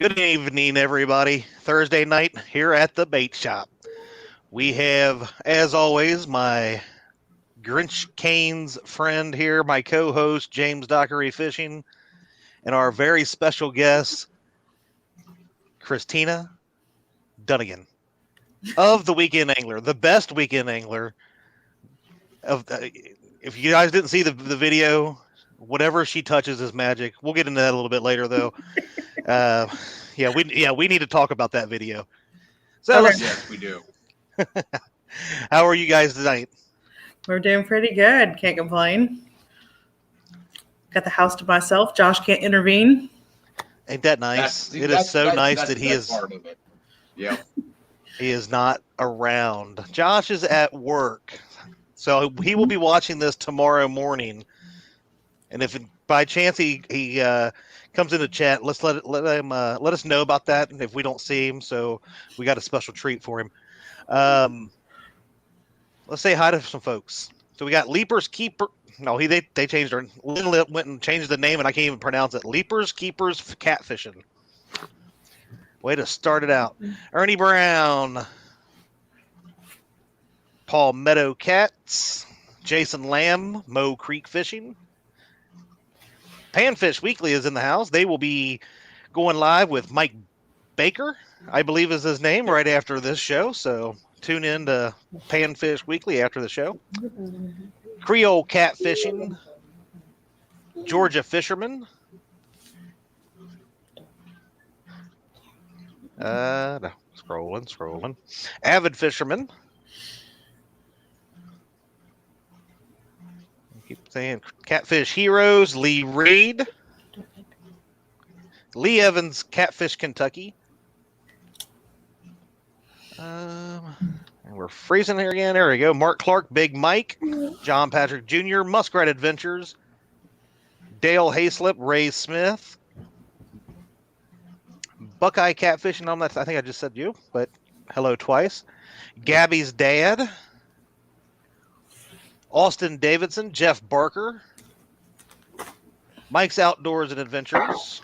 Good evening, everybody. Thursday night here at the bait shop. We have, as always, my Grinch Canes friend here, my co-host James Dockery Fishing, and our very special guest, Christina Dunnigan of the Weekend Angler, the best weekend angler of. If you guys didn't see the video, whatever she touches is magic. We'll get into that a little bit later, though. Uh, we need to talk about that video. So Okay. Yes, we do. how are you guys tonight? We're doing pretty good. Can't complain. Got the house to myself. Josh can't intervene. Ain't that nice? That's It is so nice that's that the he best is part of it. Yep. he is not around. Josh is at work, so he will be watching this tomorrow morning. And if by chance he comes in the chat, let us know about that. If we don't see him, so we got a special treat for him. Let's say hi to some folks. So we got Leapers Keeper. No, they changed their. Lynn went and changed the name, and I can't even pronounce it. Leapers Keepers Catfishing. Way to start it out. Ernie Brown, Paul Meadow Cats, Jason Lamb, Mo Creek Fishing. Panfish Weekly is in the house. They will be going live with Mike Baker, I believe is his name, right after this show. So tune in to Panfish Weekly after the show. Creole Catfishing, Georgia Fisherman. No, scrolling. Avid Fisherman. Keep saying Catfish Heroes, Lee Reed. Lee Evans, Catfish Kentucky. And we're freezing here again. There we go. Mark Clark, Big Mike. John Patrick Jr., Muskrat Adventures. Dale Hayslip, Ray Smith. Buckeye Catfishing. I think I just said you, but hello twice. Gabby's dad. Austin Davidson, Jeff Barker. Mike's Outdoors and Adventures.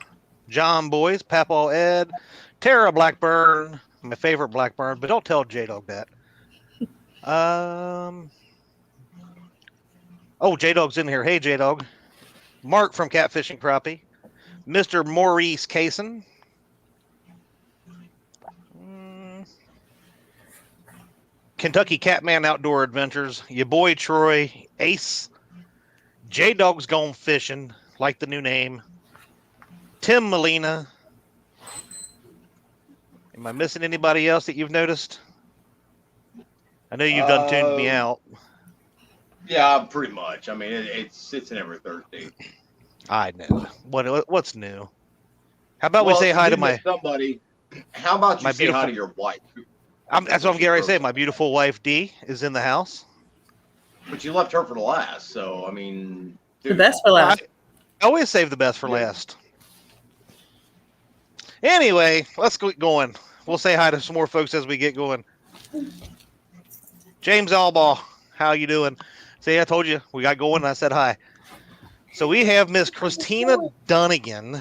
John Boyce, Papaw Ed. Tara Blackburn, my favorite Blackburn, but don't tell J-Dog that. J-Dog's in here. Hey, J-Dog. Mark from Catfishing Crappie. Mr. Maurice Kaysen. Kentucky Catman Outdoor Adventures. Your boy Troy. Ace. J-Dog's Gone Fishing. Like the new name. Tim Molina. Am I missing anybody else that you've noticed? I know you've done tuned me out. Yeah, pretty much. I mean, it's in every Thursday. I know. What's new? How about we say hi to my somebody? How about you say hi to your wife? That's what I'm getting ready to say. My beautiful wife Dee is in the house. But you left her for the last, so I mean, dude, the best for last. I always save the best for last. Anyway, let's get going. We'll say hi to some more folks as we get going. James Albaugh, how you doing? See, I told you we got going and I said hi. So we have Miss Christina Dunnigan,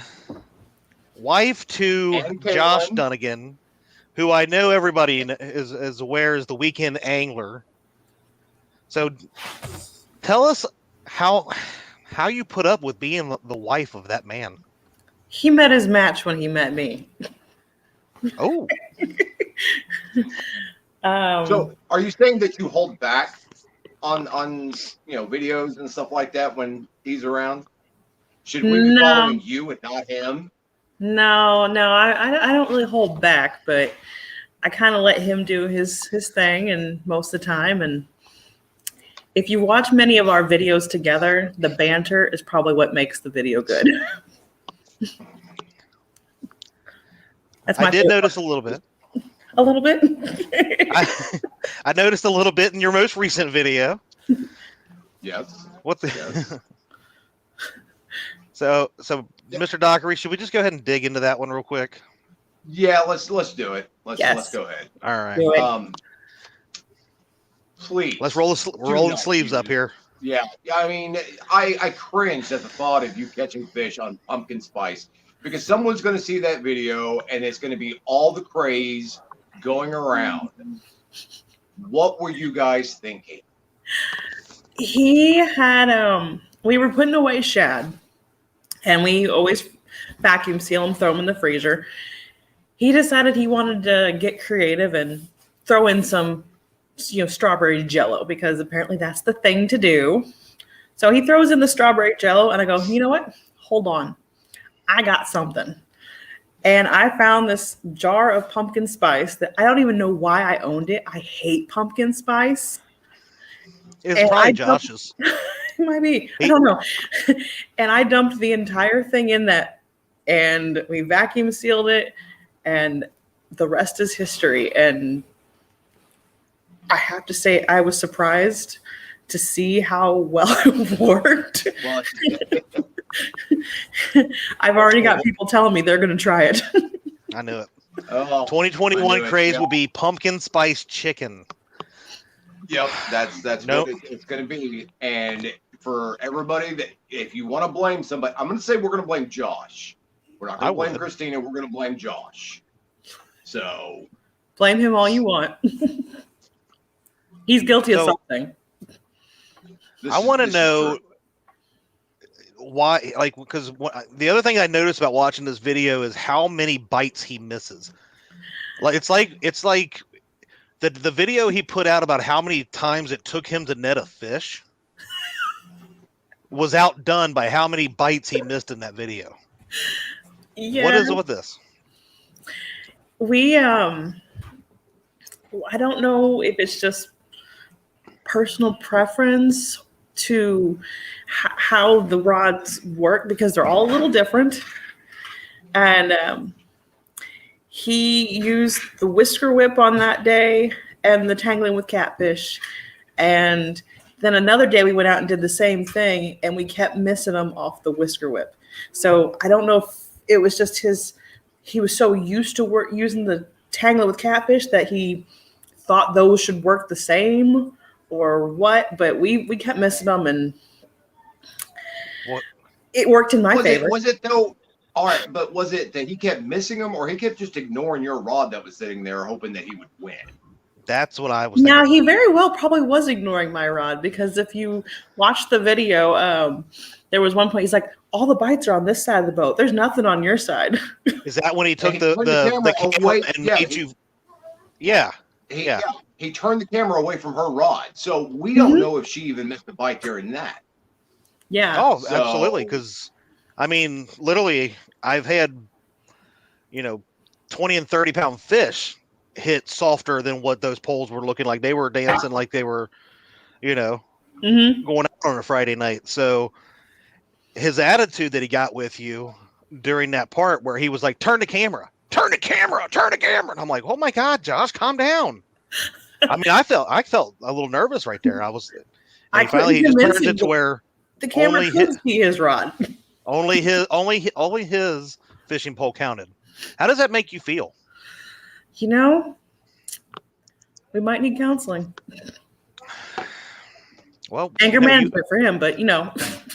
wife to Josh Dunnigan, who I know everybody is aware is the weekend angler. So tell us how you put up with being the wife of that man. He met his match when he met me. Oh. So are you saying that you hold back on videos and stuff like that when he's around? Should we be following you and not him? No, I don't really hold back, but I kind of let him do his thing and most of the time. And if you watch many of our videos together, the banter is probably what makes the video good. I did notice a little bit. A little bit? I noticed a little bit in your most recent video. Yes. What the? Yes. So, Mr. Dockery, should we just go ahead and dig into that one real quick? Yeah, let's do it. Let's go ahead. All right. Please. Let's roll the sleeves up here. Yeah. I mean, I cringed at the thought of you catching fish on pumpkin spice. because someone's going to see that video and it's going to be all the craze going around. What were you guys thinking? He had we were putting away shad, and we always vacuum seal them, throw them in the freezer. He decided he wanted to get creative and throw in some, strawberry jello, because apparently that's the thing to do. So he throws in the strawberry jello, and I go, you know what? Hold on. I got something. And I found this jar of pumpkin spice that I don't even know why I owned it. I hate pumpkin spice. It's And probably Josh's. It might be. I don't know. And I dumped the entire thing in that, and we vacuum sealed it, and the rest is history. And I have to say, I was surprised to see how well it worked. Well, I've already got people telling me they're going to try it. I knew it. oh, 2021 craze Yep. will be pumpkin spice chicken. Yep, that's Nope. what it's going to be. And for everybody that, if you want to blame somebody, I'm going to say we're going to blame Josh. We're not going I to blame would. Christina. We're going to blame Josh. So Blame him all you want. He's guilty of So- something. I want to know why, like, because the other thing I noticed about watching this video is how many bites he misses. Like, it's like the video he put out about how many times it took him to net a fish was outdone by how many bites he missed in that video. Yeah. What is it with this? We I don't know if it's just personal preference to how the rods work, because they're all a little different. And he used the whisker whip on that day and the tangling with catfish. And then another day we went out and did the same thing, and we kept missing them off the whisker whip. So I don't know if it was just he was so used to using the tangling with catfish that he thought those should work the same or what, but we kept missing them, and What? it worked in my favor. Was it though? All right, but was it that he kept missing them, or he kept just ignoring your rod that was sitting there, hoping that he would win? That's what I was Now, thinking. he very well probably was ignoring my rod, because if you watch the video, there was one point he's like, all the bites are on this side of the boat. There's nothing on your side. Is that when he took he the turned the camera camera away. and Yeah, made you? Yeah. Yeah, he turned the camera away from her rod, so we don't know if she even missed a bite during that. Yeah. Oh, So- absolutely. Because, I mean, literally, I've had, 20 and 30-pound fish hit softer than what those poles were looking like. They were dancing like they were, Mm-hmm. going out on a Friday night. So his attitude that he got with you during that part where he was like, turn the camera. And I'm like, oh my God, Josh, calm down. I mean, I felt a little nervous right there. And I finally he couldn't just convince turned him it to that where the camera only could see his rod. only his fishing pole counted. How does that make you feel? We might need counseling. Well, Anger management for him, but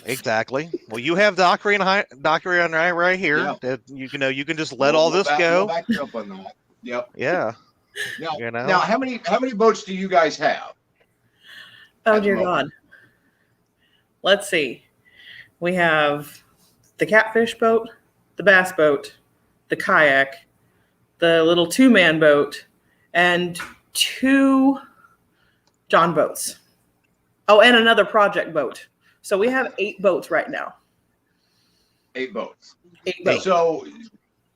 exactly. Well, you have Dockery and I right here. Yeah. That you can just let all this go. We'll back you up on that. Yep. Yeah. Now, know? now, how many boats do you guys have? oh dear God. Let's see. We have the catfish boat, the bass boat, the kayak, the little 2-man boat, and 2 John boats. Oh, and another project boat. So we have 8 boats right now. 8 boats. 8 boats.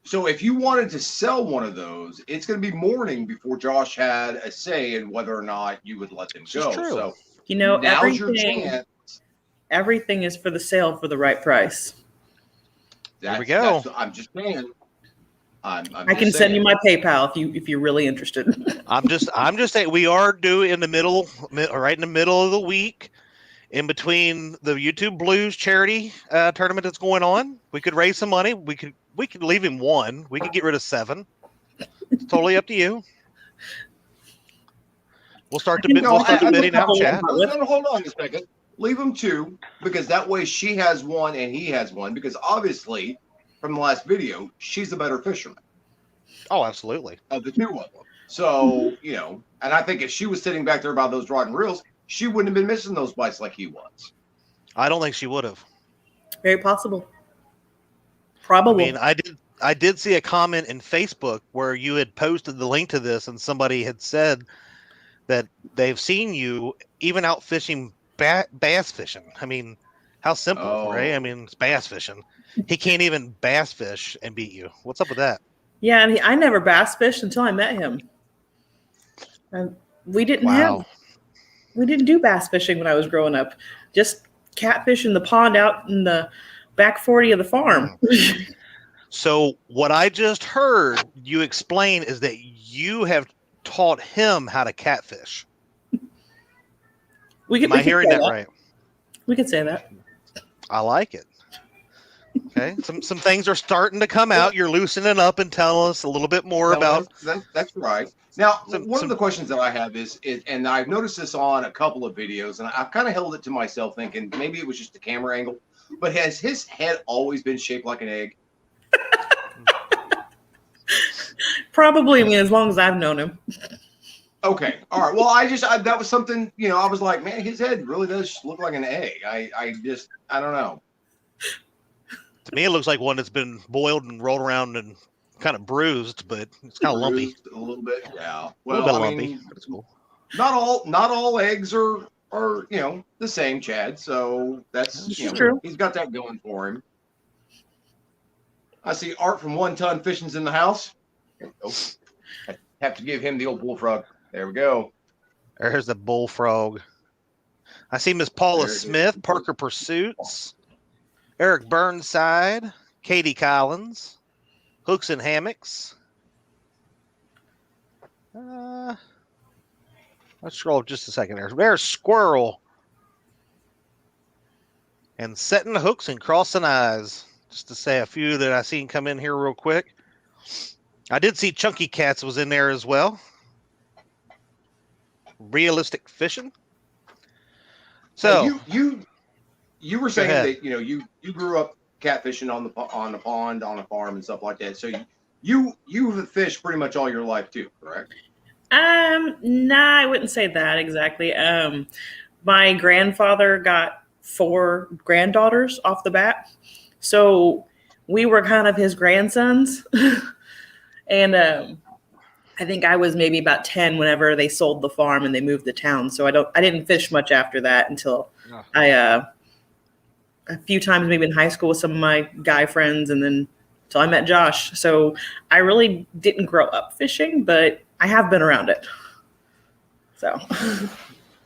So if you wanted to sell one of those, it's going to be morning before Josh had a say in whether or not you would let them This go. is true. So now's your chance. Everything is for the sale for the right price. There we go. I'm just saying. I'm I can just send saying. you my PayPal if you're really interested. I'm just saying we are due in the middle, right in the middle of the week, in between the YouTube Blues charity tournament that's going on. We could raise some money. We could leave him 1. We could get rid of 7. It's totally up to you. We'll start the bidding out chat. Hold on a second. Leave them 2, because that way she has 1 and he has 1, because obviously from the last video, she's the better fisherman Oh, absolutely. of the two of them. So, you know, and I think if she was sitting back there by those rod and reels, she wouldn't have been missing those bites like he was. I don't think she would have. Very possible. I Probable. mean, I did see a comment in Facebook where you had posted the link to this, and somebody had said that they've seen you even out fishing bass fishing. I mean, how simple, right? I mean, it's bass fishing. He can't even bass fish and beat you. What's up with that? Yeah, and I never bass fished until I met him. And we didn't do bass fishing when I was growing up. Just catfish in the pond out in the back 40 of the farm. So what I just heard you explain is that you have taught him how to catfish. Am I hearing that right? We could say that. I like it. Okay, some things are starting to come out. You're loosening up and telling us a little bit more about. That's right. Now, one of the questions that I have is, and I've noticed this on a couple of videos, and I've kind of held it to myself, thinking maybe it was just the camera angle. But has his head always been shaped like an egg? Probably, I mean, as long as I've known him. Okay, all right. Well, that was something, you know, I was like, man, his head really does look like an egg. I don't know. To me, it looks like one that's been boiled and rolled around and kind of bruised, but it's kind of lumpy. A little bit, yeah. Well, a little bit lumpy. That's cool. Not all eggs are you know the same, Chad. So that's true. He's got that going for him. I see Art from 1 Ton Fishing's in the house. Oh, I have to give him the old bullfrog. There we go. There's the bullfrog. I see Miss Paula Smith, Parker Pursuits, Eric Burnside, Katie Collins, Hooks and Hammocks. Let's scroll just a second there. There's Squirrel. And Setting Hooks and Crossing Eyes. Just to say a few that I seen come in here real quick. I did see Chunky Cats was in there as well. Realistic Fishing. So you were saying that you grew up catfishing on the pond, on a farm, and stuff like that. So you have fished pretty much all your life too, correct? Nah, I wouldn't say that exactly. My grandfather got 4 granddaughters off the bat, so we were kind of his grandsons. And I think I was maybe about 10 whenever they sold the farm and they moved to town. So I didn't fish much after that until a few times maybe in high school with some of my guy friends, and then until I met Josh. So I really didn't grow up fishing, but I have been around it. So.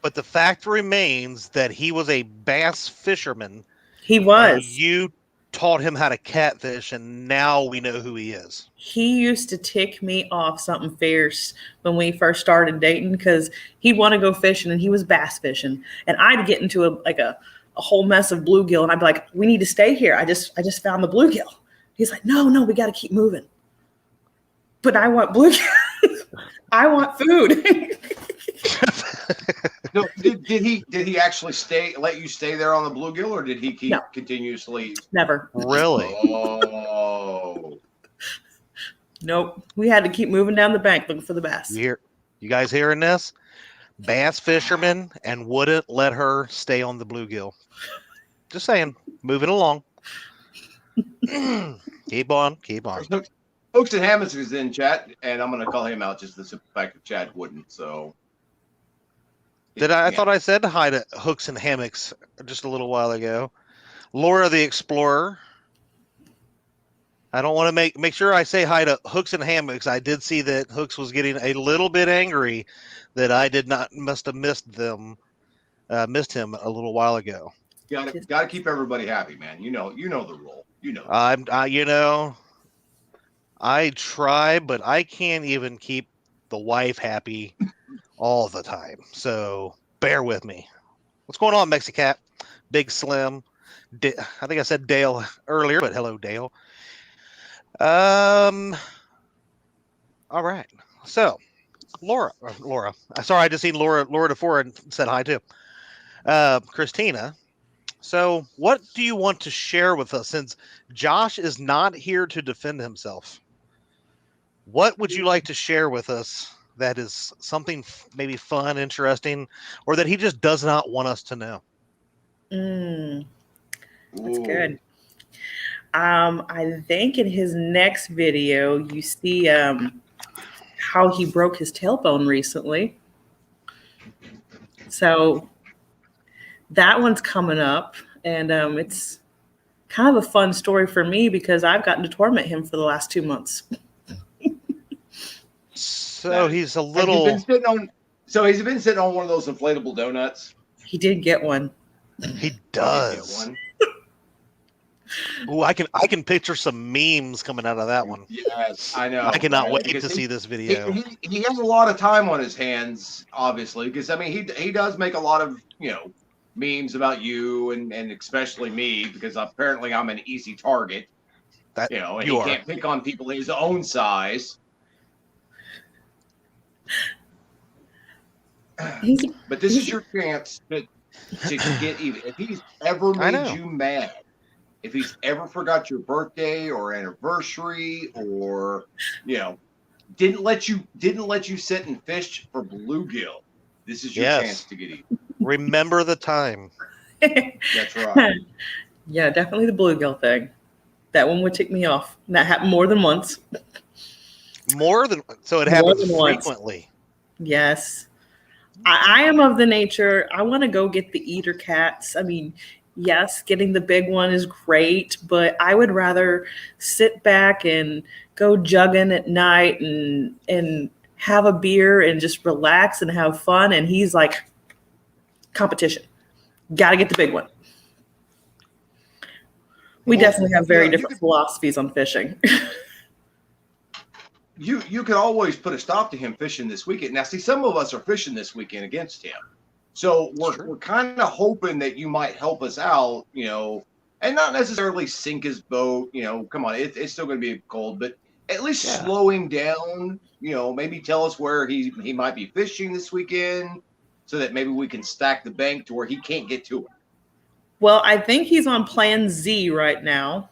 But the fact remains that he was a bass fisherman. He was. You taught him how to catfish, and now we know who he is. He used to tick me off something fierce when we first started dating, because he'd want to go fishing and he was bass fishing, and I'd get into a whole mess of bluegill, and I'd be like, "We need to stay here. I just found the bluegill." He's like, "No, we got to keep moving." But I want bluegill. I want food. No, did he actually let you stay there on the bluegill, or did he keep continuously? Never. Really? Oh. Nope. We had to keep moving down the bank looking for the bass. You guys hearing this? Bass fisherman, and wouldn't let her stay on the bluegill. Just saying. Moving along. Keep on. Hooks and Hammocks is in chat, and I'm going to call him out just the simple fact that Chad wouldn't. So. I thought I said hi to Hooks and Hammocks just a little while ago. Laura the Explorer. I don't want to make sure I say hi to Hooks and Hammocks. I did see that Hooks was getting a little bit angry that I must have missed him a little while ago. Got to keep everybody happy, man. You know the rule. I try, but I can't even keep the wife happy all the time. So bear with me. What's going on, Mexicat? Big Slim. I think I said Dale earlier, but hello, Dale. All right. So Laura. Sorry, I just seen Laura DeFore and said hi too. Christina. So, what do you want to share with us since Josh is not here to defend himself? What would you like to share with us that is something maybe fun, interesting, or that he just does not want us to know? That's good. I think in his next video, you see how he broke his tailbone recently. So that one's coming up, and it's kind of a fun story for me because I've gotten to torment him for the last 2 months. So he's a Has he little. been sitting on? So he's been sitting on one of those inflatable donuts. He did get one. He does. Ooh, I can picture some memes coming out of that one. Yes, I know. I cannot right? wait Because to see this video. He has a lot of time on his hands, obviously, because I mean he does make a lot of memes about you and especially me because apparently I'm an easy target. That And you he are. can't pick on people his own size. But this is your chance to get even. If he's ever made you mad, if he's ever forgot your birthday or anniversary, or didn't let you sit and fish for bluegill, this is your chance to get even. Remember the time. That's right. Yeah, definitely the bluegill thing. That one would tick me off. That happened more than once. So it happens frequently. Yes. I am of the nature, I want to go get the eater cats. I mean, yes, getting the big one is great, but I would rather sit back and go jugging at night and have a beer and just relax and have fun. And he's like, competition. Got to get the big one. We definitely have very different philosophies on fishing. You could always put a stop to him fishing this weekend. Now, see, some of us are fishing this weekend against him. So we're kind of hoping that you might help us out, and not necessarily sink his boat. Come on, it's still going to be cold, but at least slow him down. Maybe tell us where he might be fishing this weekend so that maybe we can stack the bank to where he can't get to it. Well, I think he's on plan Z right now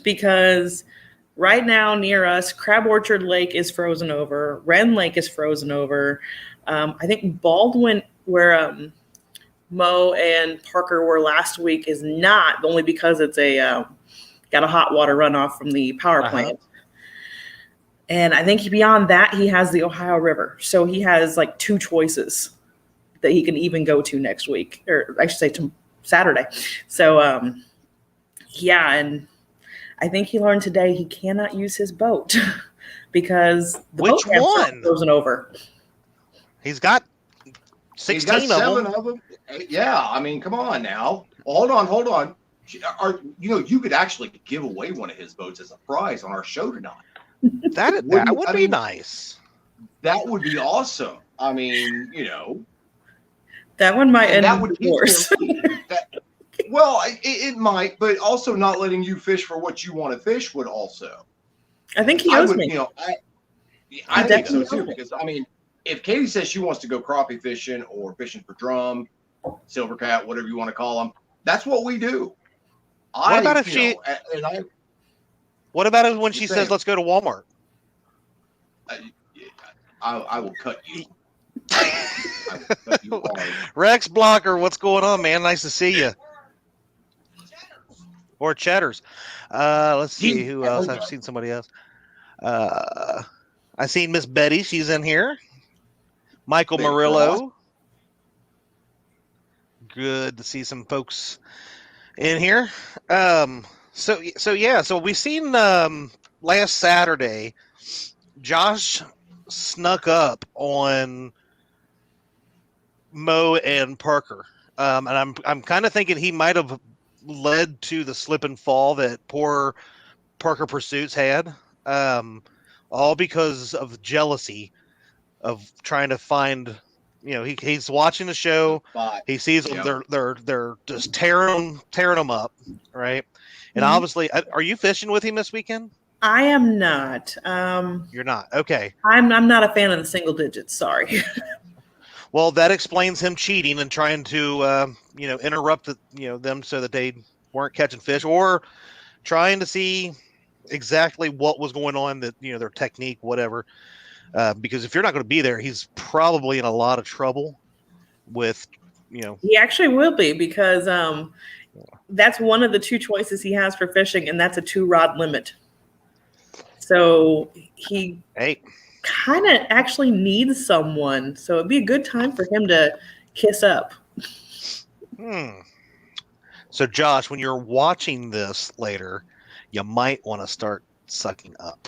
because right now near us, Crab Orchard Lake is frozen over. Wren Lake is frozen over. I think Baldwin, where Mo and Parker were last week, is not, only because it's got a hot water runoff from the power plant. And I think beyond that, he has the Ohio River. So he has like 2 choices that he can even go to next week, or I should say to Saturday. So, and I think he learned today he cannot use his boat because the Which boat one? Frozen over. He's got 16 He's got of 7 of them. Yeah, I mean, come on now. Hold on. You could actually give away one of his boats as a prize on our show tonight. That would be nice. That would be awesome. I mean, that one might end that would worse. Well, it might, but also not letting you fish for what you want to fish would also. I think he owes me. I think so too, because I mean, if Katie says she wants to go crappie fishing or fishing for drum, silvercat, whatever you want to call them, that's what we do. What about if she? What about when she says, "Let's go to Walmart"? I will cut you. Rex Blocker, what's going on, man? Nice to see you. Or Cheddars. Let's see who else. I've seen somebody else. I seen Miss Betty. She's in here. Michael Murillo. Good to see some folks in here. So we seen last Saturday, Josh snuck up on Mo and Parker, and I'm kind of thinking he might have led to the slip and fall that poor Parker Pursuits had, all because of jealousy of trying to find. He's watching the show. He sees them. They're just tearing them up, right? And obviously, are you fishing with him this weekend? I am not. You're not. Okay. I'm not a fan of the single digits. Sorry. Well, that explains him cheating and trying to, interrupt them so that they weren't catching fish, or trying to see exactly what was going on, that their technique, whatever. Because if you're not going to be there, he's probably in a lot of trouble with, He actually will be, because that's one of the two choices he has for fishing, and that's a 2-rod limit. So he kind of actually needs someone. So it'd be a good time for him to kiss up. So, Josh, when you're watching this later, you might want to start sucking up.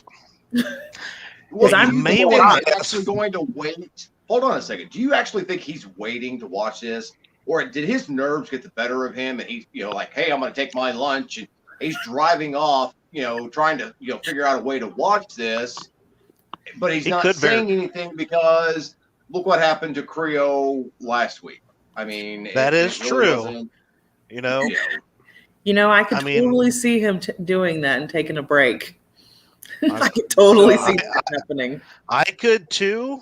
Well, actually going to wait. Hold on a second. Do you actually think he's waiting to watch this, or did his nerves get the better of him, and he's like, hey, I'm going to take my lunch, and he's driving off, trying to figure out a way to watch this, but he's not saying anything because look what happened to Creo last week. I mean, that is true. I could totally see him doing that and taking a break. I could totally see that happening. I could too,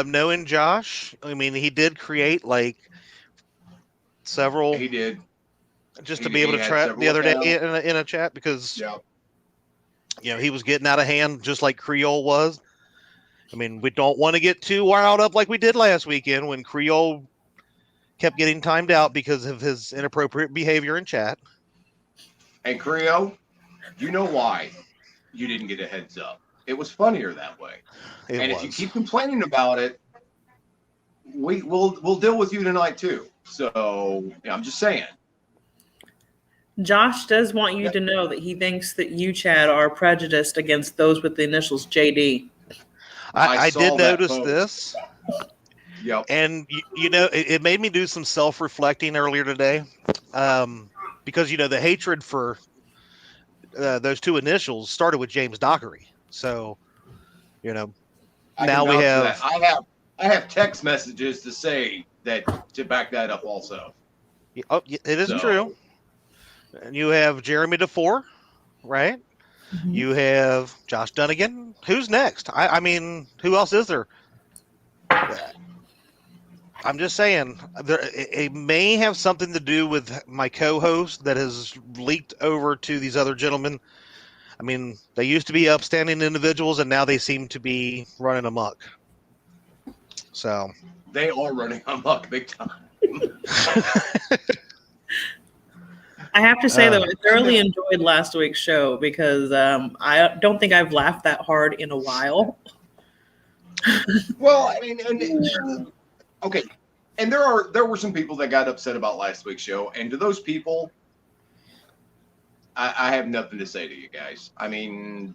knowing Josh. I mean, he did create like several. He did. Just to be able to chat the other day in a chat, because he was getting out of hand just like Creole was. I mean, we don't want to get too wild up like we did last weekend when Creole kept getting timed out because of his inappropriate behavior in chat. And Creo, you know why you didn't get a heads up? It was funnier that way. If you keep complaining about it, we'll deal with you tonight too. So I'm just saying. Josh does want you to know that he thinks that you, Chad, are prejudiced against those with the initials JD. I did notice this. Yep. And, it made me do some self-reflecting earlier today, because, the hatred for those two initials started with James Dockery. So, now we have... I have text messages to say that, to back that up also. Oh, it is true. And you have Jeremy DeFore, right? Mm-hmm. You have Josh Dunnigan. Who's next? I mean, who else is there? I'm just saying, it may have something to do with my co-host that has leaked over to these other gentlemen. I mean, they used to be upstanding individuals, and now they seem to be running amok. So they are running amok big time. I have to say, though, I thoroughly enjoyed last week's show, because I don't think I've laughed that hard in a while. Well, I mean, okay. And there were some people that got upset about last week's show. And to those people, I have nothing to say to you guys. I mean,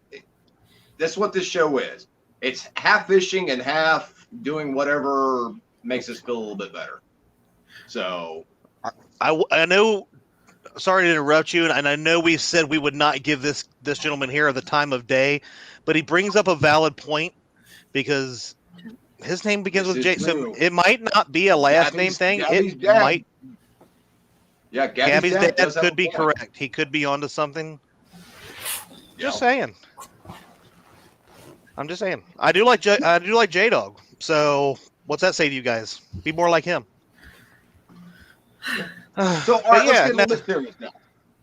that's what this show is. It's half fishing and half doing whatever makes us feel a little bit better. So I know... Sorry to interrupt you, and I know we said we would not give this gentleman here the time of day, but he brings up a valid point, because his name begins with J. So it might not be a last name thing. It might. Yeah, Gabby's dad could be correct. He could be onto something. Just saying. I'm just saying. I do like J-Dog. So what's that say to you guys? Be more like him. So, all right, let's get a little bit serious now.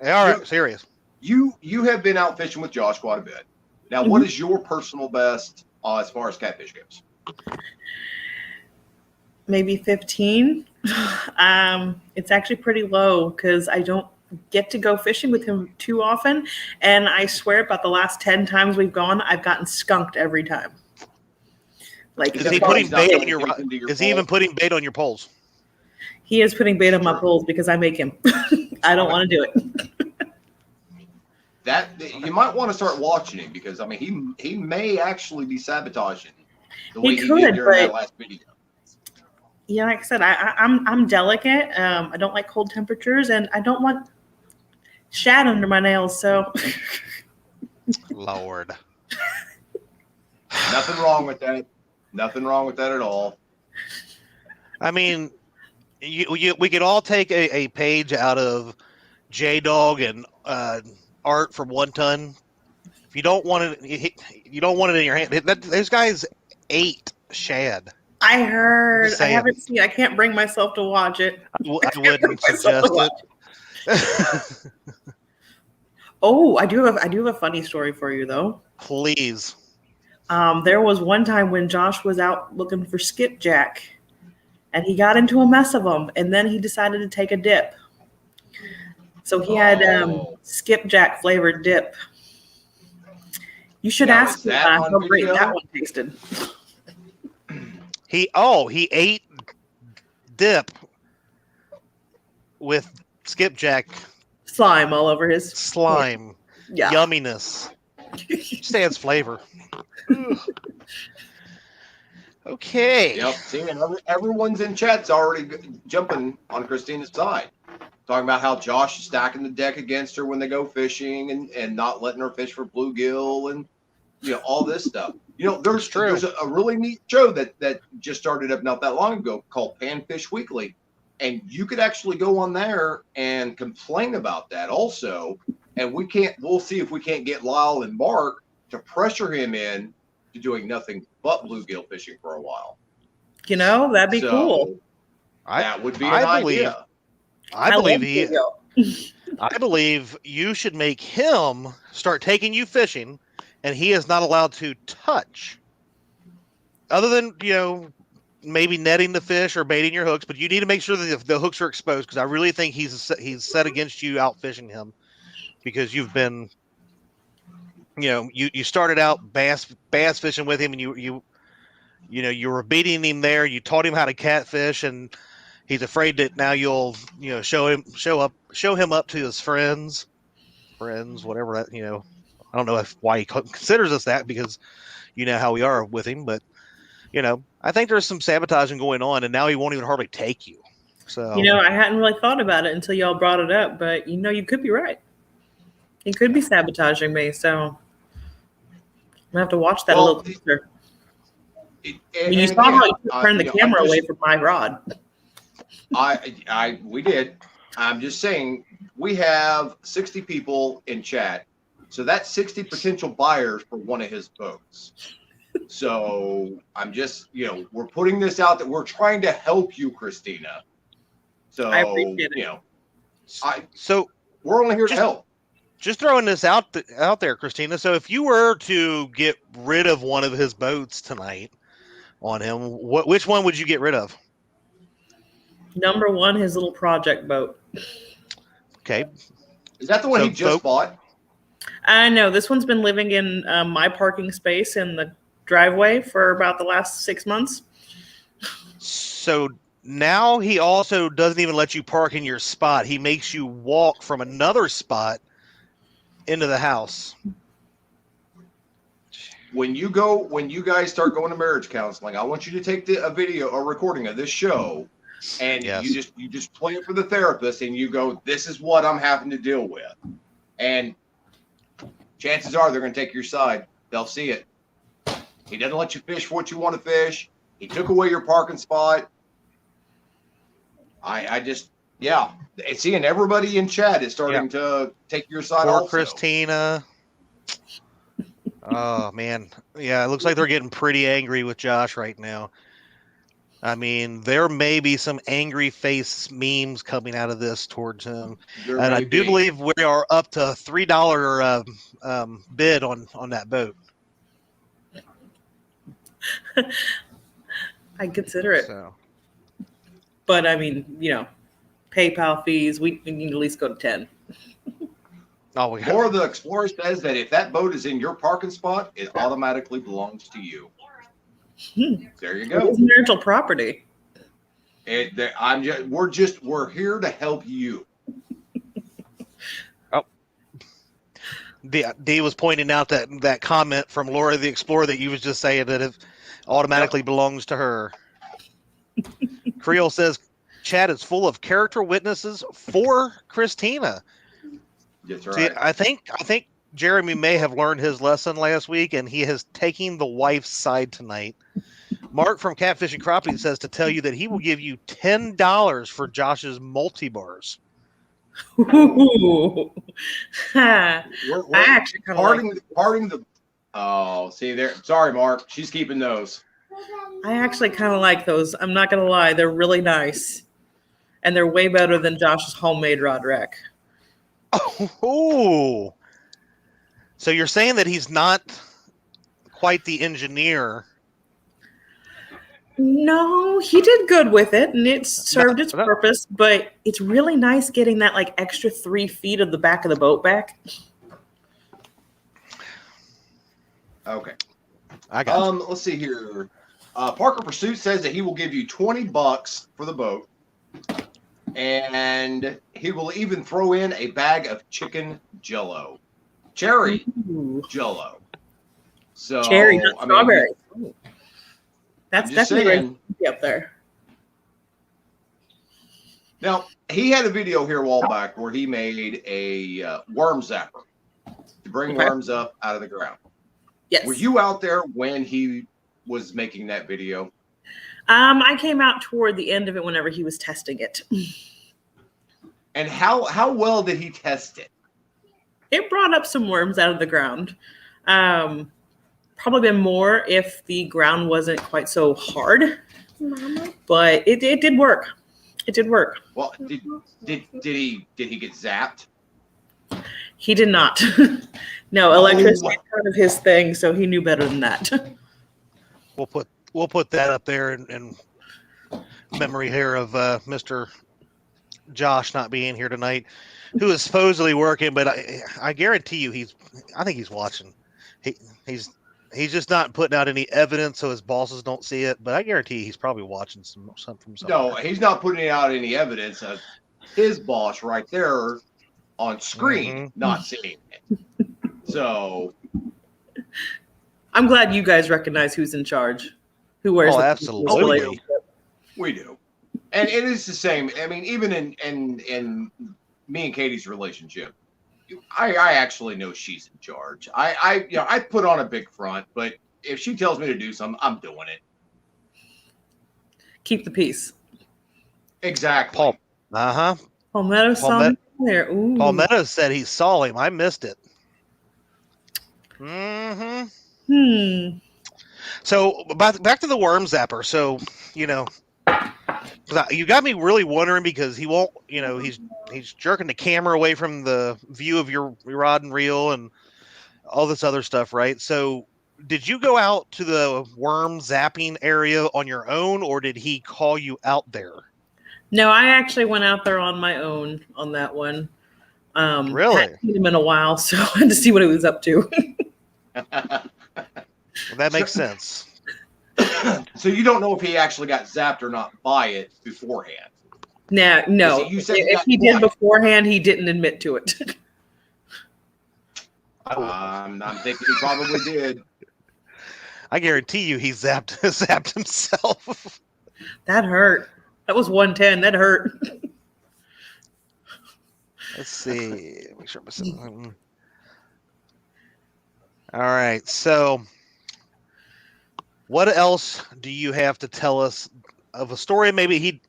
All right, serious. You have been out fishing with Josh quite a bit. Now, what is your personal best as far as catfish goes? Maybe 15. It's actually pretty low, because I don't get to go fishing with him too often. And I swear, about the last 10 times we've gone, I've gotten skunked every time. Like, is he putting bait on your? Is he even putting bait on your poles? He is putting bait on my poles because I make him. I don't want to do it. That you might want to start watching him, because I mean he may actually be sabotaging the way he did during that last video. Yeah, like I said, I'm delicate. I don't like cold temperatures, and I don't want shad under my nails. So, Lord, nothing wrong with that. Nothing wrong with that at all. I mean, we could all take a page out of J-Dog and Art from One Ton. If you don't want it, you don't want it in your hand. Those guys ate shad. I heard. Just I saying. haven't seen. I can't bring myself to watch it. I wouldn't suggest it. Oh, I do have a funny story for you though. Please. There was one time when Josh was out looking for skipjack, and he got into a mess of them, and then he decided to take a dip. So he had skipjack flavored dip. You should Now, ask is him that on how great video? that one tasted. He ate dip with skipjack Slime all over his slime. Yeah. Yumminess. Stands flavor. Okay. Yep. See, and everyone's in chat's already jumping on Christina's side, talking about how Josh is stacking the deck against her when they go fishing and not letting her fish for bluegill and all this stuff. There's a really neat show that just started up not that long ago called Panfish Weekly, and you could actually go on there and complain about that also. And we'll see if we can't get Lyle and Mark to pressure him in to doing nothing but bluegill fishing for a while. That'd be cool. That would be an idea. I believe you should make him start taking you fishing, and he is not allowed to touch. Other than, maybe netting the fish or baiting your hooks, but you need to make sure that the hooks are exposed, because I really think he's set against you out fishing him, because you've been, you started out bass fishing with him, and you were beating him there. You taught him how to catfish, and he's afraid that now you'll show him up to his friends, whatever that I don't know why he considers us that, because you know how we are with him, but I think there's some sabotaging going on, and now he won't even hardly take you. So I hadn't really thought about it until y'all brought it up, but you could be right. He could be sabotaging me, so I'm gonna have to watch that a little closer. You saw how you turned the camera away from my rod. We did. I'm just saying, we have 60 people in chat, so that's 60 potential buyers for one of his boats. So I'm just, we're putting this out that we're trying to help you, Christina. So I appreciate it. So we're only here to help. Just throwing this out there, Christina. So if you were to get rid of one of his boats tonight on him, which one would you get rid of? Number one, his little project boat. Okay. Is that the one he just bought? I know. This one's been living in my parking space in the driveway for about the last 6 months. So now he also doesn't even let you park in your spot. He makes you walk from another spot into the house. When you guys start going to marriage counseling, I want you to take a recording of this show, and you just play it for the therapist, and you go, "This is what I'm having to deal with," and chances are they're going to take your side. They'll see it. He doesn't let you fish for what you want to fish. He took away your parking spot. Seeing everybody in chat is starting to take your side. Poor also. Christina. Oh man, yeah, it looks like they're getting pretty angry with Josh right now. I mean, there may be some angry face memes coming out of this towards him, and I do believe we are up to a $3 bid on that boat. I consider it, So. But I mean, PayPal fees. We need to at least go to 10. Or the Explorer says that if that boat is in your parking spot, it automatically belongs to you. There you go. It's marital property. We're here to help you. Oh, D was pointing out that comment from Laura the Explorer that you was just saying that it automatically belongs to her. Creole says chat is full of character witnesses for Christina. That's right. See, I think Jeremy may have learned his lesson last week, and he is taking the wife's side tonight. Mark from Catfish and Crappie says to tell you that he will give you $10 for Josh's multi-bars. Ooh. I actually kind of parting the. Oh, see there. Sorry, Mark. She's keeping those. I actually kind of like those. I'm not gonna lie, they're really nice, and they're way better than Josh's homemade rod rack. Oh, so you're saying that he's not quite the engineer? No, he did good with it, and it served its No. purpose. But it's really nice getting that like extra 3 feet of the back of the boat back. Okay. I got you. Let's see here. Parker Pursuit says that he will give you $20 for the boat, and he will even throw in a bag of chicken Jello, cherry Ooh. Jello. So Cherry, not strawberry. Ooh. That's I'm just definitely saying. right up there. Now, he had a video here a while back where he made a worm zapper to bring worms up out of the ground. Yes. Were you out there when he was making that video? I came out toward the end of it whenever he was testing it. And how well did he test it? It brought up some worms out of the ground. Probably been more if the ground wasn't quite so hard. But it did work. It did work. Well, did he get zapped? He did not. No, electricity is kind of his thing, so he knew better than that. We'll put that up there in memory here of Mr. Josh not being here tonight, who is supposedly working, but I guarantee you I think he's watching. He's just not putting out any evidence so his bosses don't see it, but I guarantee he's probably watching something from somewhere. No, he's not putting out any evidence of his boss right there on screen not seeing it. So I'm glad you guys recognize who's in charge. Who wears the absolutely. We do. And it is the same. I mean, even in me and Katie's relationship, I actually know she's in charge. I put on a big front, but if she tells me to do something, I'm doing it. Keep the peace. Exactly. Palmetto saw him there. Ooh. Palmetto said he saw him. I missed it. So back to the worm zapper. So, you got me really wondering because he won't, he's jerking the camera away from the view of your rod and reel and all this other stuff, right? So did you go out to the worm zapping area on your own, or did he call you out there? No, I actually went out there on my own on that one. Really? Hadn't seen him in a while, so I had to see what he was up to. Well, that makes sense. So you don't know if he actually got zapped or not by it beforehand? No. If he did beforehand, he didn't admit to it. I'm thinking he probably did. I guarantee you he zapped himself. That hurt. That was 110. That hurt. Let's see. Make sure I'm missing. All right. So, what else do you have to tell us of a story? Maybe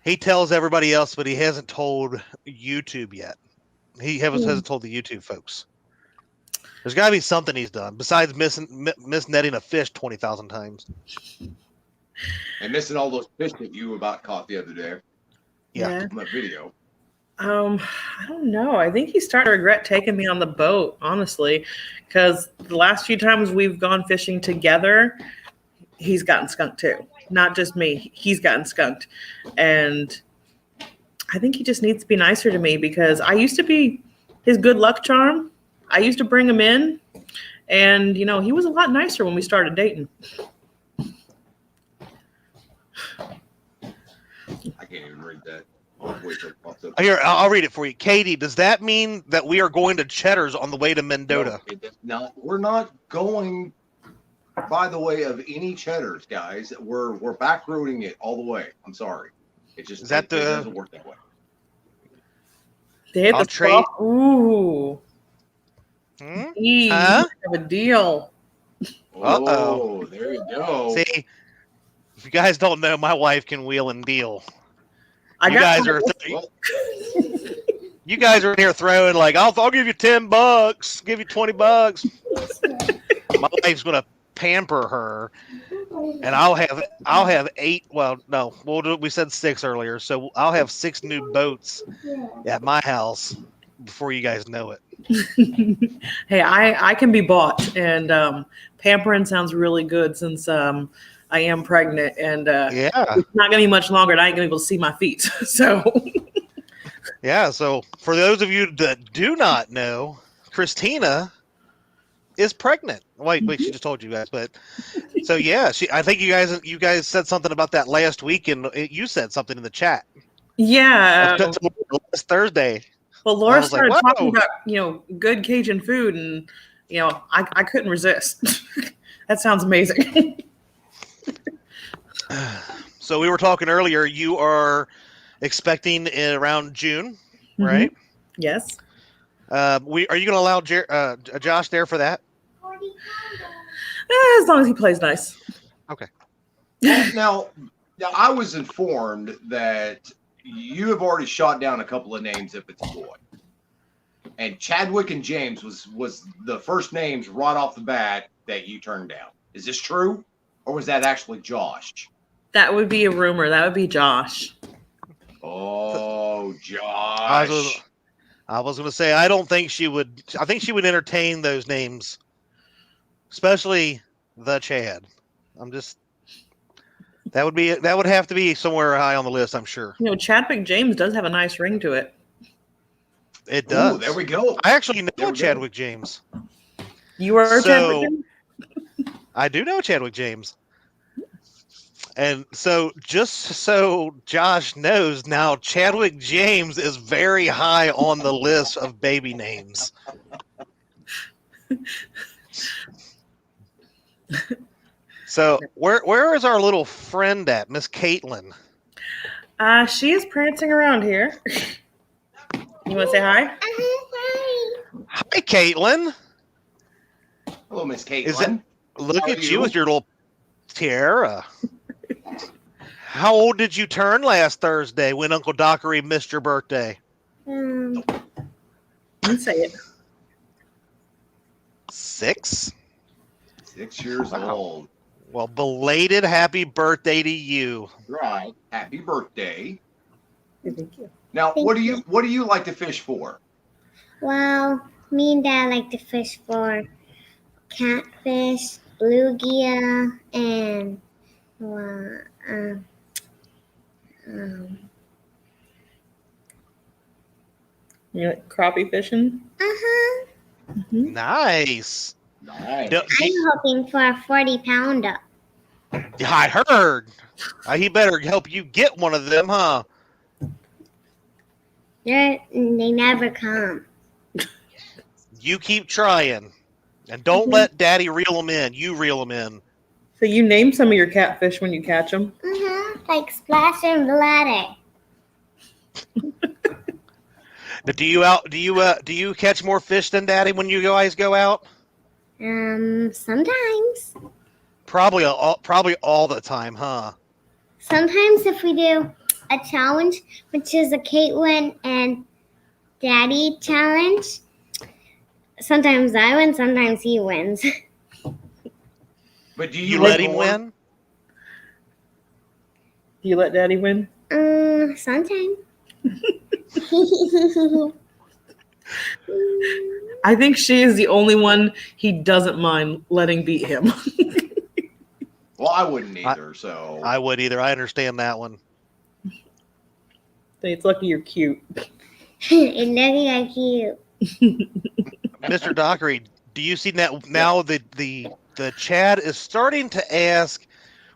he tells everybody else, but he hasn't told YouTube yet. He hasn't told the YouTube folks. There's got to be something he's done besides misnetting a fish 20,000 times. And missing all those fish that you about caught the other day. Yeah. On that video. I don't know. I think he's starting to regret taking me on the boat, honestly, because the last few times we've gone fishing together, he's gotten skunked too. Not just me. He's gotten skunked. And I think he just needs to be nicer to me because I used to be his good luck charm. I used to bring him in, and, he was a lot nicer when we started dating. I can't even read that. Here, I'll read it for you. Katie, does that mean that we are going to Cheddar's on the way to Mendota? No, it does not. We're not going by the way of any Cheddar's, guys. We're back roading it all the way. I'm sorry. It just it doesn't work that way. They hit I'll the trade. Ooh. You have a deal. Oh, there you go. See, if you guys don't know, my wife can wheel and deal. You guys are in here throwing like, I'll give you $10, give you $20. My wife's gonna pamper her And I'll have 8. Well, no, we said 6 earlier, so I'll have 6 new boats at my house before you guys know it. Hey, I can be bought, and pampering sounds really good since I am pregnant, and Yeah. it's not gonna be much longer, and I ain't gonna be able to see my feet. So Yeah. So for those of you that do not know, Christina is pregnant. Wait, she just told you guys, but so yeah, I think you guys said something about that last week, and you said something in the chat. yeah. Last Thursday. Well, Laura was like, started talking "Whoa." about good Cajun food, and I couldn't resist. That sounds amazing. So we were talking earlier. You are expecting in around June, right? Yes. Are you going to allow Josh there for that? As long as he plays nice. Okay. Now, I was informed that you have already shot down a couple of names if it's a boy. And Chadwick and James was the first names right off the bat that you turned down. Is this true? Or was that actually Josh? That would be a rumor. That would be Josh. Oh, Josh. I was going to say, I don't think she would. I think she would entertain those names, especially the Chad. That would have to be somewhere high on the list, I'm sure. Chadwick James does have a nice ring to it. It does. Ooh, there we go. I actually know Chadwick James. You are Chadwick James? I do know Chadwick James. And so, just so Josh knows, now Chadwick James is very high on the list of baby names. So, where is our little friend at, Miss Caitlin? She is prancing around here. You want to say hi? Hi, Caitlin. Hello, Miss Caitlin. Look at you with your little tiara. How old did you turn last Thursday when Uncle Dockery missed your birthday? You say it. 6? 6 years old. Well, belated happy birthday to you. Right. Happy birthday. Thank you. Now, what do you like to fish for? Well, me and Dad like to fish for catfish, bluegill, and You like crappie fishing? Nice. Nice. I'm hoping for a 40-pounder. I heard. He better help you get one of them, huh? They never come. You keep trying. And don't let Daddy reel them in. You reel them in. So you name some of your catfish when you catch them? Like Splash and Bladder. But do you catch more fish than Daddy when you guys go out? Sometimes. Probably all the time, huh? Sometimes if we do a challenge, which is a Caitlin and Daddy challenge, sometimes I win, sometimes he wins. But do You let him win? Do you let Daddy win? Sometimes. I think she is the only one he doesn't mind letting beat him. Well, I wouldn't either, so. I would either. I understand that one. It's lucky you're cute. It's lucky like you. Mr. Dockery, do you see that now the Chad is starting to ask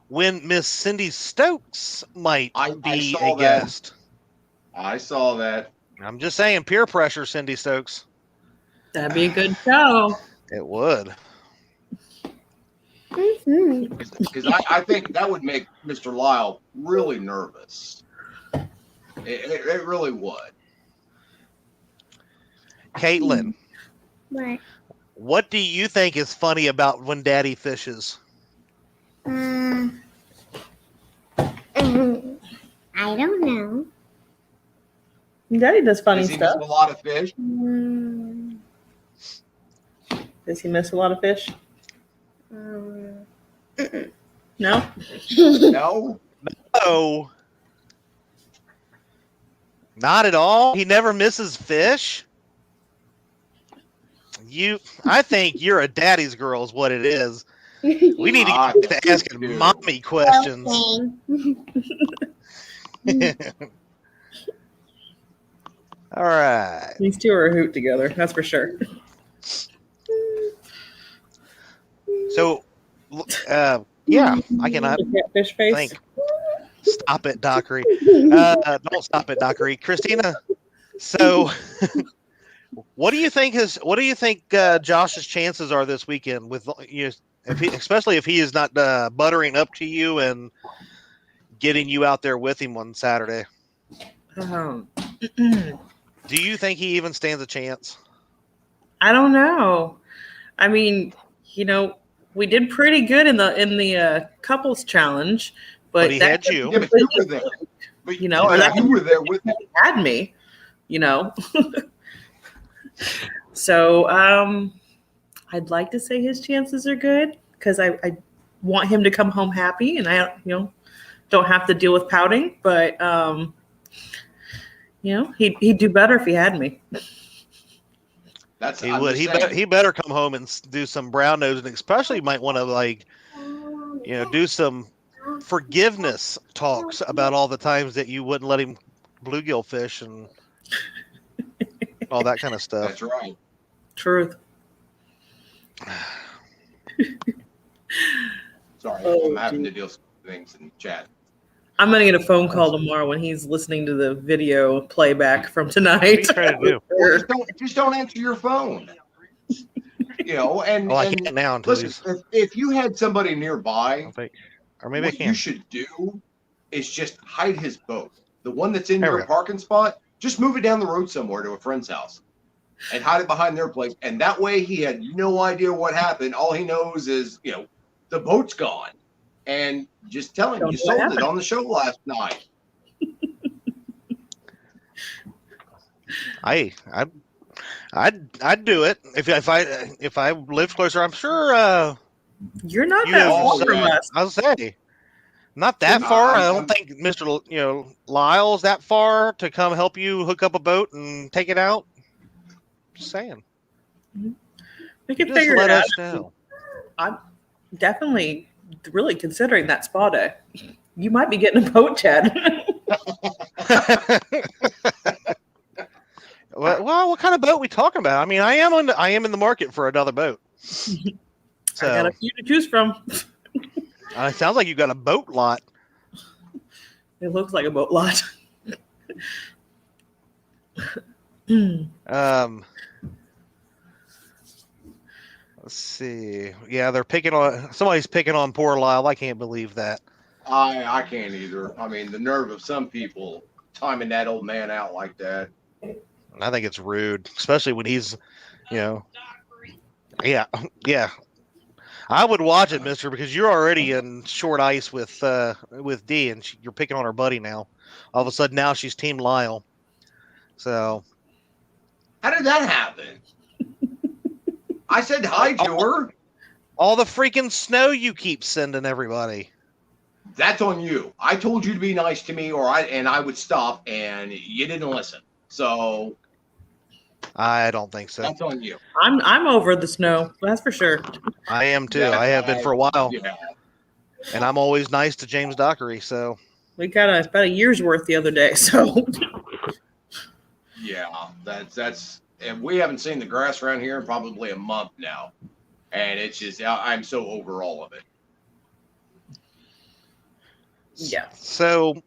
when Miss Cindy Stokes might be a guest? I saw that. I'm just saying, peer pressure, Cindy Stokes. That'd be a good show. It would. Because I think that would make Mr. Lyle really nervous. It really would. Caitlin, What? do you think is funny about when Daddy fishes? I don't know. Daddy does funny Does he stuff. miss a lot of fish? Does he miss a lot of fish? No. No. Oh, not at all. He never misses fish. I think you're a daddy's girl is what it is. We need to I get to asking do. mommy questions. All right. These two are a hoot together. That's for sure. So, yeah, I cannot Fish face. think. Stop it, Dockery. Don't stop it, Dockery. Christina. So, what do you think Josh's chances are this weekend with especially if he is not buttering up to you and getting you out there with him on Saturday? Do you think he even stands a chance? I don't know. I mean, we did pretty good in the couples challenge, but he had you. Yeah, but you were there. But, you were there with me. He had me. So I'd like to say his chances are good because I want him to come home happy, and I don't have to deal with pouting. But he'd do better if he had me. He would. He better come home and do some brown nose, and especially might want to do some forgiveness talks about all the times that you wouldn't let him bluegill fish and all that kind of stuff. That's right. Truth. Sorry, I'm having to deal with things in chat. I'm gonna get a phone call tomorrow when he's listening to the video playback from tonight. What are you trying to do? Just don't answer your phone. I can't now. Listen, if you had somebody nearby, or maybe what you should do is just hide his boat. The one that's in your parking spot, just move it down the road somewhere to a friend's house and hide it behind their place. And that way he had no idea what happened. All he knows is, the boat's gone. And just tell him you sold it on the show last night. I'd do it if I lived closer. I'm sure. You're not that far from us. I'll say not that far. I don't think Mr. Lyle's that far to come help you hook up a boat and take it out. Just saying. We can figure it out. Let us know. I'm definitely really considering that spa day. You might be getting a boat, Chad. Well, what kind of boat are we talking about? I mean, I am in the market for another boat. So I got a few to choose from. It sounds like you got a boat lot. It looks like a boat lot. Let's see. Yeah, somebody's picking on poor Lyle. I can't believe that. I can't either. I mean, the nerve of some people timing that old man out like that. I think it's rude, especially when he's, yeah. I would watch it, mister, because you're already in short ice with Dee, and you're picking on her buddy now. All of a sudden, now she's Team Lyle. So. How did that happen? I said hi to her. All the freaking snow you keep sending everybody. That's on you. I told you to be nice to me, and I would stop, and you didn't listen. So I don't think so. That's on you. I'm over the snow. That's for sure. I am too. I have been for a while. Yeah. And I'm always nice to James Dockery. So we got about a year's worth the other day. So yeah, that's. And we haven't seen the grass around here in probably a month now. And it's just, I'm so over all of it. Yeah. So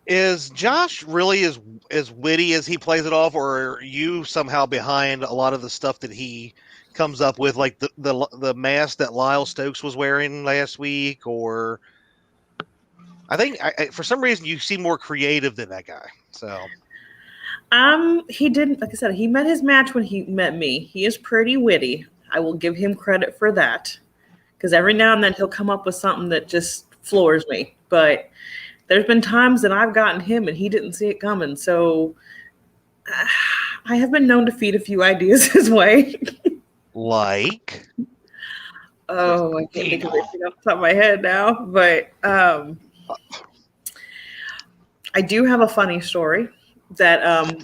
is Josh really as witty as he plays it off, or are you somehow behind a lot of the stuff that he comes up with, like the mask that Lyle Stokes was wearing last week? Or I think for some reason you seem more creative than that guy. So he didn't, like I said, he met his match when he met me. He is pretty witty. I will give him credit for that, because every now and then he'll come up with something that just floors me. But there's been times that I've gotten him and he didn't see it coming. So I have been known to feed a few ideas his way. Like? Oh, I can't think of anything off the top of my head now, but I do have a funny story that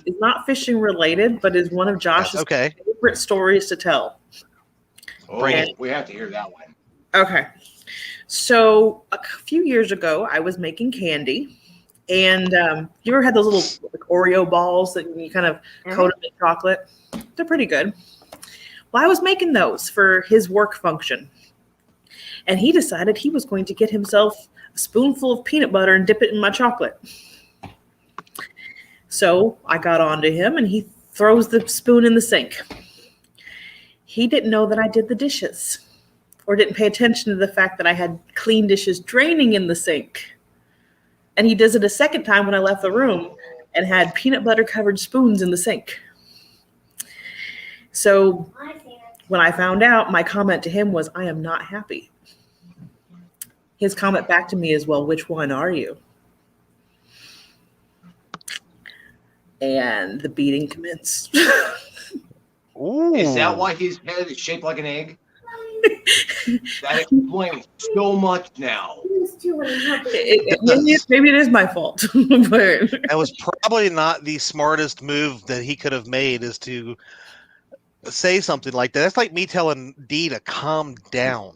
is not fishing related, but is one of Josh's favorite stories to tell. Oh, we have to hear that one. Okay. So a few years ago, I was making candy. And you ever had those little like, Oreo balls that you kind of coat them in chocolate? They're pretty good. Well, I was making those for his work function. And he decided he was going to get himself a spoonful of peanut butter and dip it in my chocolate. So I got on to him and he throws the spoon in the sink. He didn't know that I did the dishes or didn't pay attention to the fact that I had clean dishes draining in the sink. And he does it a second time when I left the room and had peanut butter covered spoons in the sink. So when I found out, my comment to him was, I am not happy. His comment back to me is, well, which one are you? And the beating commenced. Ooh. Is that why his head is shaped like an egg? That explains so much now. Maybe it is my fault. But that was probably not the smartest move that he could have made, is to say something like that. That's like me telling Dee to calm down.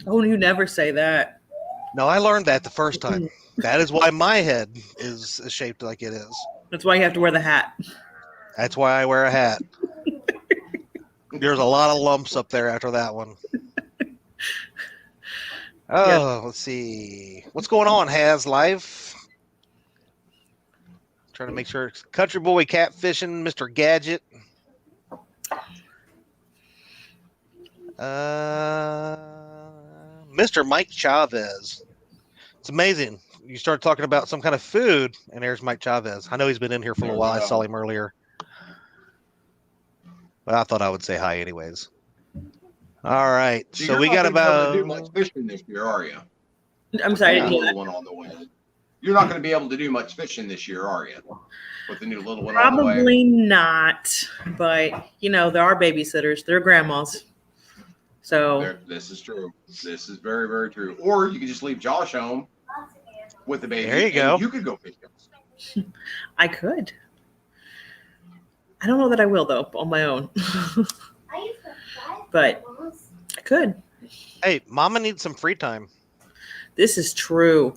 Oh, you never say that. No, I learned that the first time. That is why my head is shaped like it is. That's why you have to wear the hat. That's why I wear a hat. There's a lot of lumps up there after that one. Oh, Let's see. What's going on, Has Life? Trying to make sure it's Country Boy Catfishing, Mr. Gadget. Mr. Mike Chavez. It's amazing. You start talking about some kind of food, and there's Mike Chavez. I know he's been in here for a little while. I saw him earlier. But I thought I would say hi anyways. All right. So we got about... You're not going to do much fishing this year, are you? I'm sorry. With the little one on the way. You're not going to be able to do much fishing this year, are you? With the new little one on the way? Probably not. But, you know, there are babysitters. They're grandmas. So... This is true. This is very, very true. Or you could just leave Josh home with the baby. There you go. You could go fishing. I could. I don't know that I will, though, on my own. But I could. Hey, Mama needs some free time. This is true.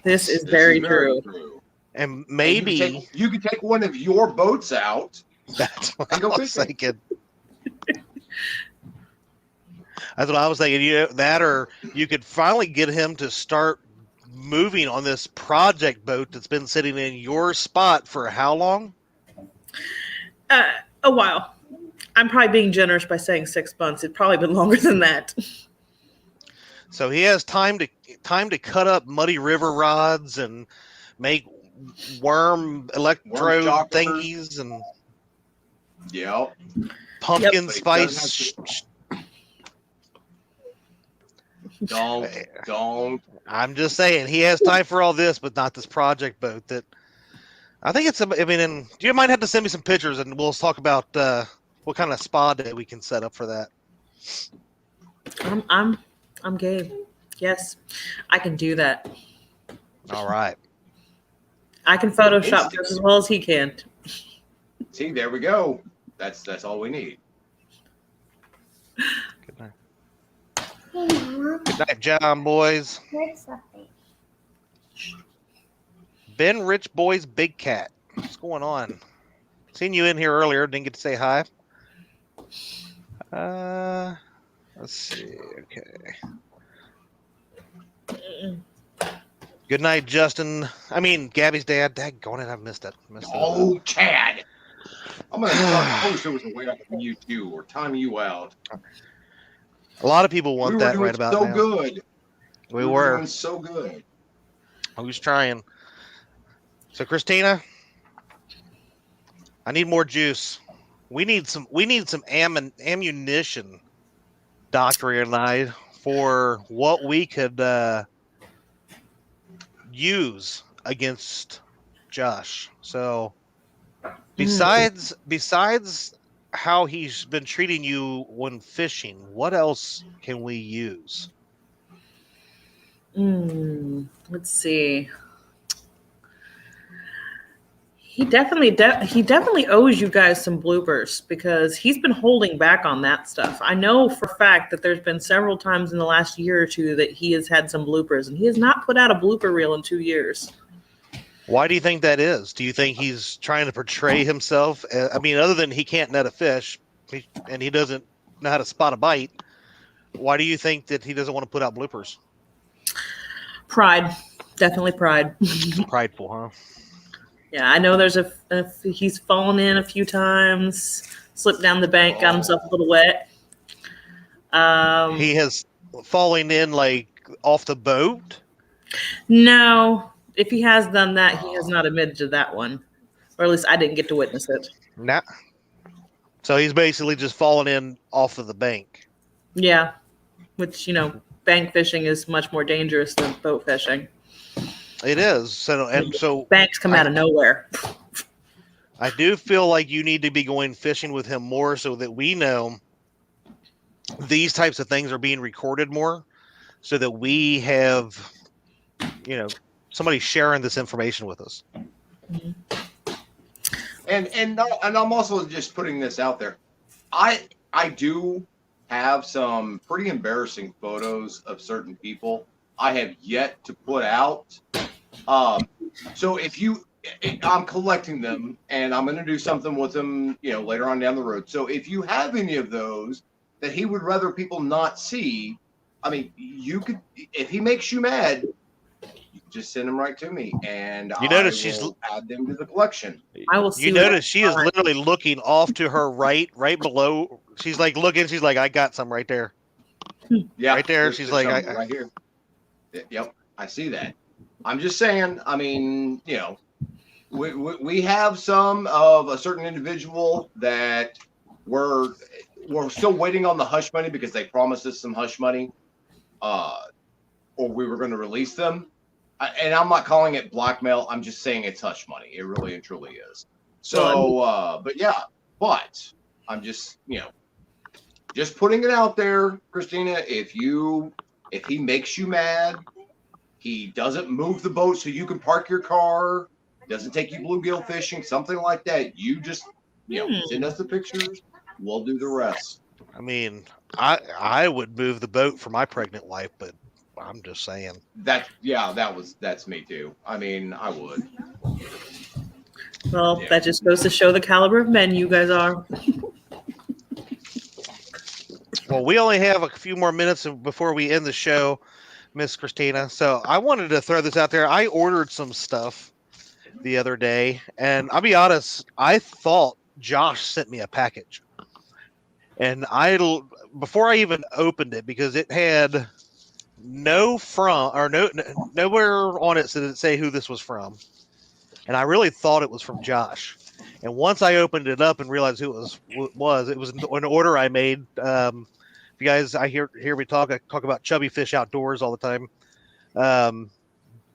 This is very true. And maybe... You could take one of your boats out. That's what I was thinking. That's what I was thinking. You know, that, or you could finally get him to start moving on this project boat that's been sitting in your spot for how long? A while. I'm probably being generous by saying 6 months. It's probably been longer than that. So he has time to cut up Muddy River rods and make worm electrode thingies and pumpkin spice. Don't. I'm just saying he has time for all this, but not this project boat. That I think it's. I mean, and you might have to send me some pictures, and we'll talk about what kind of spa day we can set up for that. I'm game. Yes, I can do that. All right. I can Photoshop just as well as he can. See, there we go. That's all we need. Good night. Good night, John boys. Ben Rich Boys Big Cat. What's going on? Seen you in here earlier. Didn't get to say hi. Let's see. Okay. Good night, Justin. I mean, Gabby's dad. Daggone it, I missed it. Oh, Chad. I'm going to start posters away from you too, or time you out. A lot of people want that right about now. Good. We were doing so good. I was trying. So, Christina, I need more juice. We need some ammunition, Dockery and I, for what we could use against Josh. So besides how he's been treating you when fishing, what else can we use? Let's see. He definitely owes you guys some bloopers because he's been holding back on that stuff. I know for a fact that there's been several times in the last year or two that he has had some bloopers, and he has not put out a blooper reel in 2 years. Why do you think that is? Do you think he's trying to portray himself? I mean, other than he can't net a fish and he doesn't know how to spot a bite, why do you think that he doesn't want to put out bloopers? Pride. Definitely pride. Prideful, huh? Yeah, I know there's he's fallen in a few times, slipped down the bank, got himself a little wet. He has fallen in like off the boat? No, if he has done that, he has not admitted to that one. Or at least I didn't get to witness it. Nah. So he's basically just fallen in off of the bank. Yeah, which, bank fishing is much more dangerous than boat fishing. It is. So banks come out of nowhere. I do feel like you need to be going fishing with him more so that we know these types of things are being recorded more so that we have, somebody sharing this information with us. Mm-hmm. And I'm also just putting this out there. I do have some pretty embarrassing photos of certain people I have yet to put out. So I'm collecting them and I'm going to do something with them, later on down the road. So if you have any of those that he would rather people not see, I mean, you could, if he makes you mad, you can just send them right to me and I will add them to the collection. I will see. You notice she is literally looking off to her right below. She's like looking. She's like, I got some right there. Yeah, right there. She's like, right here. Yep, I see that. I'm just saying. I mean, we have some of a certain individual that we're still waiting on the hush money because they promised us some hush money, or we were going to release them. And I'm not calling it blackmail. I'm just saying it's hush money. It really and truly is. So, but I'm just, just putting it out there, Christina. If he makes you mad, he doesn't move the boat so you can park your car, doesn't take you bluegill fishing, something like that. You just, send us the pictures. We'll do the rest. I mean, I would move the boat for my pregnant wife, but I'm just saying. That's me too. I mean, I would. Well, that just goes to show the caliber of men you guys are. Well, we only have a few more minutes before we end the show, Miss Christina. So I wanted to throw this out there. I ordered some stuff the other day, and I'll be honest, I thought Josh sent me a package. And before I even opened it, because it had nowhere on it did it say who this was from. And I really thought it was from Josh. And once I opened it up and realized who it was an order I made. You guys, I hear me talk about Chubby Fish Outdoors all the time.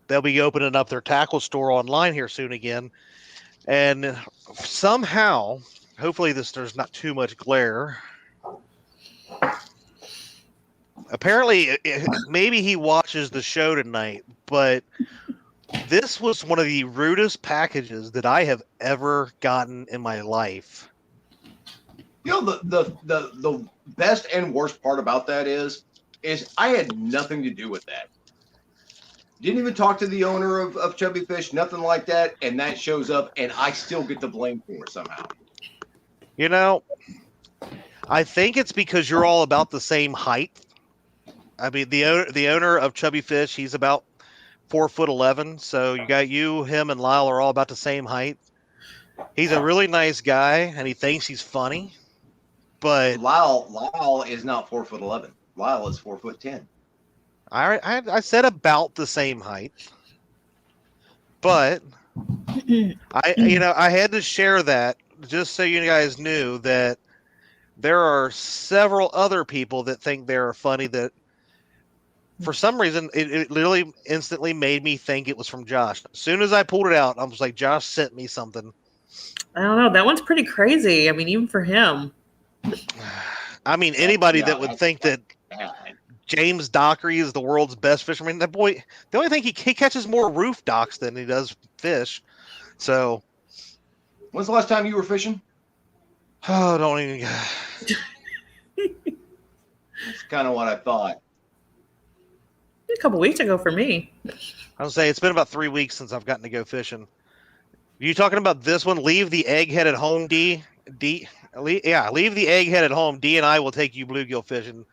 They'll be opening up their tackle store online here soon again. And somehow, hopefully there's not too much glare. Apparently, maybe he watches the show tonight, but this was one of the rudest packages that I have ever gotten in my life. The best and worst part about that is I had nothing to do with that. Didn't even talk to the owner of Chubby Fish, nothing like that, and that shows up, and I still get the blame for it somehow. I think it's because you're all about the same height. I mean, the owner of Chubby Fish, he's about 4'11", so you got him, and Lyle are all about the same height. He's a really nice guy, and he thinks he's funny. But Lyle is not 4'11". Lyle is 4'10". I said about the same height, but I had to share that just so you guys knew that there are several other people that think they're funny that for some reason it literally instantly made me think it was from Josh. As soon as I pulled it out, I was like, Josh sent me something. I don't know. That one's pretty crazy. I mean, even for him. I mean, anybody Yeah, that would that's think that bad. James Dockery is the world's best fisherman. That boy, the only thing he catches more roof docks than he does fish. So, When's the last time you were fishing? oh, don't even. That's kind of what I thought. A couple weeks ago for me. I'll say it's been about 3 weeks since I've gotten to go fishing. Are you talking about this one? Leave the egghead at home, D. Leave the egghead at home. D and I will take you bluegill fishing.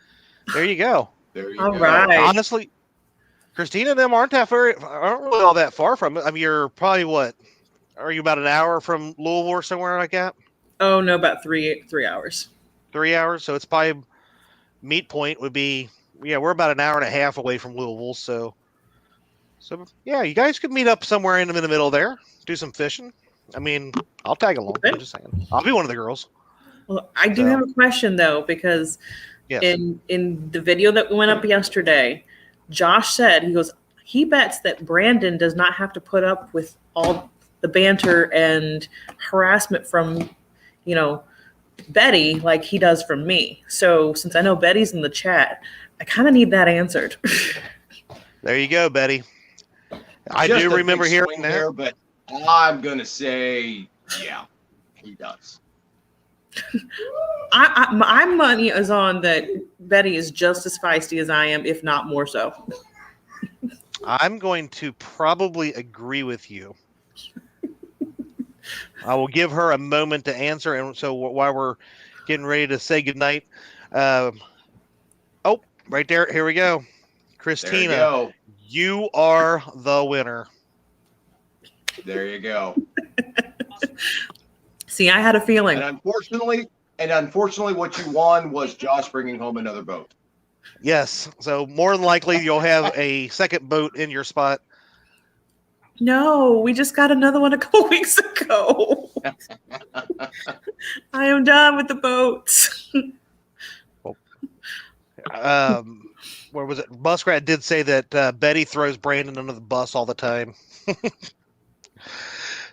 There you go. There you All go. right. Honestly, Christina and them aren't really all that far from it. I mean, you're probably what? Are you about an hour from Louisville or somewhere like that? Oh no, about 3 hours. 3 hours. So it's probably meet point would be we're about an hour and a half away from Louisville. So yeah, you guys could meet up somewhere in the middle there, do some fishing. I mean, I'll tag along. Okay. I'm just saying, I'll be one of the girls. Well, I do have a question though, because Yes. in the video that went up yesterday, Josh said he bets that Brandon does not have to put up with all the banter and harassment from, Betty like he does from me. So since I know Betty's in the chat, I kind of need that answered. There you go, Betty. I Just do a remember big hearing swing that. there, but I'm gonna say, yeah, he does. My money is on that Betty is just as feisty as I am, if not more so. I'm going to probably agree with you. I will give her a moment to answer, and so while we're getting ready to say goodnight, right there, here we go. Christina, There you go. you are the winner. There you go. See, I had a feeling. And unfortunately, what you won was Josh bringing home another boat. Yes, so more than likely you'll have a second boat in your spot. No, we just got another one a couple weeks ago. I am done with the boats. Where was it? Muskrat did say that Betty throws Brandon under the bus all the time.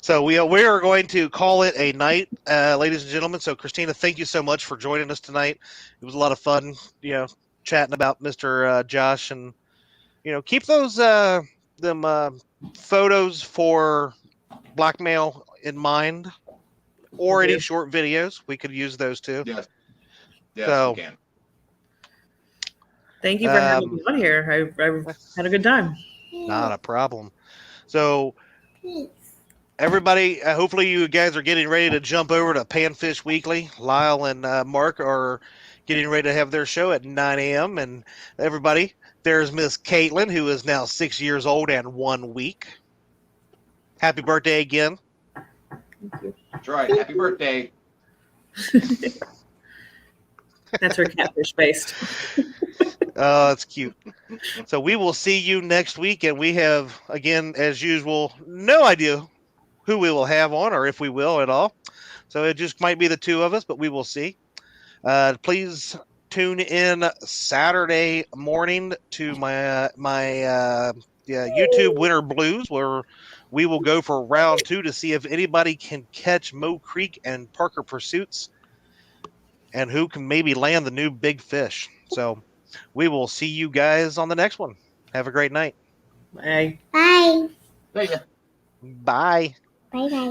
So we are going to call it a night, ladies and gentlemen. So Christina, thank you so much for joining us tonight. It was a lot of fun, chatting about Mr. Josh, and keep those photos for blackmail in mind, or any short videos. We could use those too. Yes, So, we can. Thank you for having me on here. I had a good time. Not a problem. So everybody, hopefully you guys are getting ready to jump over to Panfish Weekly. Lyle and Mark are getting ready to have their show at 9 a.m. And everybody, there's Miss Caitlin, who is now 6 years old and 1 week. Happy birthday again. That's right. Happy birthday. That's her catfish based. Oh, that's cute. So we will see you next week. And we have, again, as usual, no idea who we will have on, or if we will at all. So it just might be the two of us, but we will see. Please tune in Saturday morning to my YouTube Winter Blues, where we will go for round 2 to see if anybody can catch Mo Creek and Parker Pursuits, and who can maybe land the new big fish. So we will see you guys on the next one. Have a great night. Bye. Bye. Thank you. Bye. Bye bye.